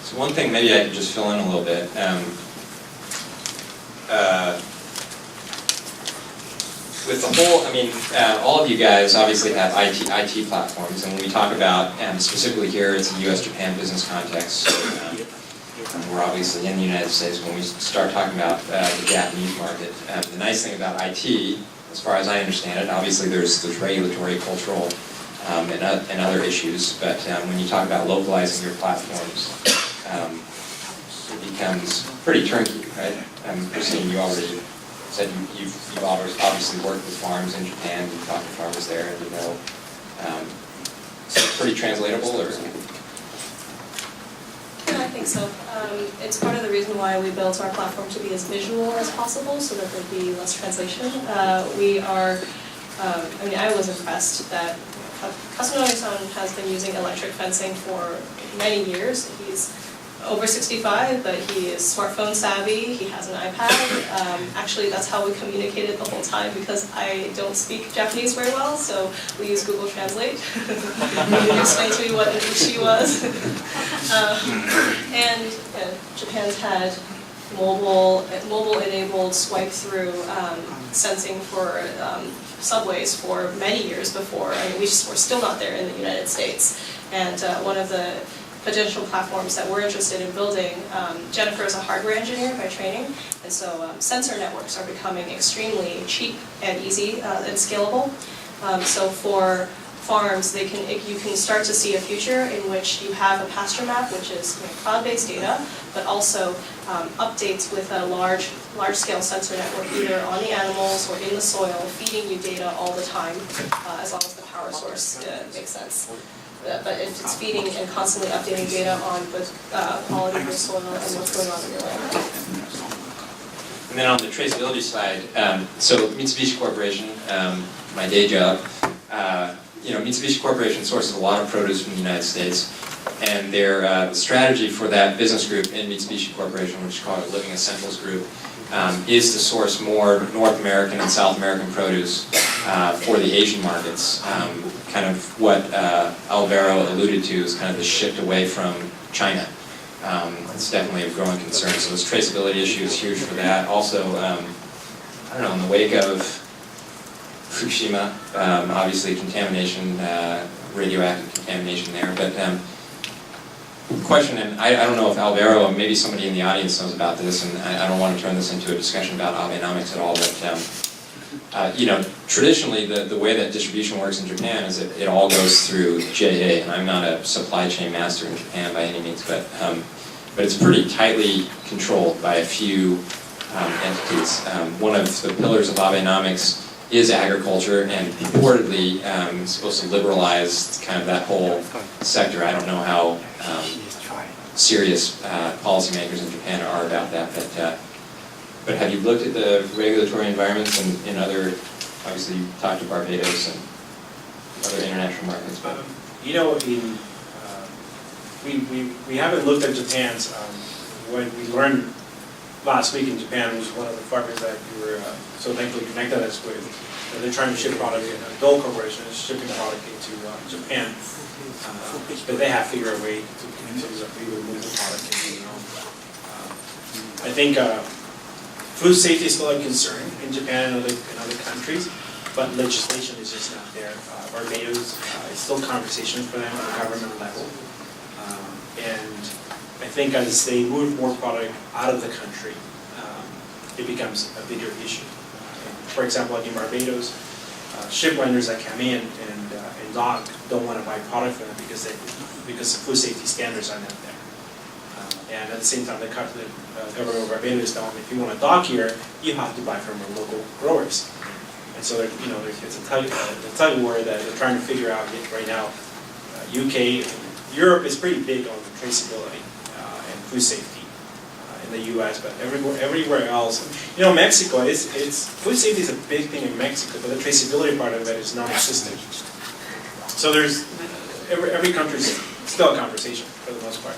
So one thing maybe I could just fill in a little bit. With the whole, I mean, all of you guys obviously have IT platforms, and when we talk about, specifically here, it's a U.S.-Japan business context. So, we're obviously in the United States. When we start talking about the Japanese market, the nice thing about IT, as far as I understand it, obviously there's regulatory, cultural, and other issues. But when you talk about localizing your platforms, it becomes pretty turnkey, right? Christine, you already said you've obviously worked with farms in Japan. You've talked to farmers there, and you know, so it's pretty translatable, or? Yeah, I think so. It's part of the reason why we built our platform to be as visual as possible, so that there'd be less translation. We are, I mean, I was impressed that Kasunori-san has been using electric fencing for many years. He's over 65, but he is smartphone savvy, he has an iPad. Actually, that's how we communicated the whole time, because I don't speak Japanese very well, so we use Google Translate. He explained to me what an ichi was. And Japan's had mobile-enabled swipe-through sensing for subways for many years before. I mean, we're still not there in the United States. And one of the potential platforms that we're interested in building, Jennifer is a hardware engineer by training, and so sensor networks are becoming extremely cheap and easy and scalable. So for farms, you can start to see a future in which you have a pasture map, which is cloud-based data, but also updates with a large-scale sensor network, either on the animals or in the soil, feeding you data all the time, as long as the power source makes sense. But if it's feeding and constantly updating data on the quality of your soil and what's going on in your land. And then on the traceability side, so Mitsubishi Corporation, my day job, Mitsubishi Corporation sources a lot of produce from the United States, and their strategy for that business group in Mitsubishi Corporation, which is called a Living Essentials Group, is to source more North American and South American produce for the Asian markets. Kind of what Alvaro alluded to is kind of the shift away from China. It's definitely a growing concern. So this traceability issue is huge for that. Also, I don't know, in the wake of Fukushima, obviously contamination, radioactive contamination there. But question, and I don't know if Alvaro, maybe somebody in the audience knows about this, and I don't want to turn this into a discussion about Abenomics at all, but traditionally the way that distribution works in Japan is it all goes through JA, and I'm not a supply chain master in Japan by any means, but it's pretty tightly controlled by a few entities. One of the pillars of Abenomics is agriculture, and purportedly supposed to liberalize kind of that whole sector. I don't know how serious policymakers in Japan are about that, but have you looked at the regulatory environments in other, obviously you talked to Barbados and other international markets, but... we haven't looked at Japan's. What we learned last week in Japan was one of the farmers that we were so thankfully connected us with. They're trying to ship product, Dole Corporation is shipping product into Japan, but they have to figure a way to remove the product. I think food safety is still a concern in Japan and other countries, but legislation is just not there. Barbados, it's still conversation for them at the government level. And I think as they move more product out of the country, it becomes a bigger issue. For example, like in Barbados, ship lenders that come in and dock don't want to buy product from them because the food safety standards are not there. And at the same time, the government of Barbados telling them, if you want to dock here, you have to buy from our local growers. And so, it's a tug of war that they're trying to figure out right now. UK, Europe is pretty big on traceability and food safety in the U.S., but everywhere else, Mexico it's food safety is a big thing in Mexico, but the traceability part of it is non-existent. So there's every country's still a conversation for the most part.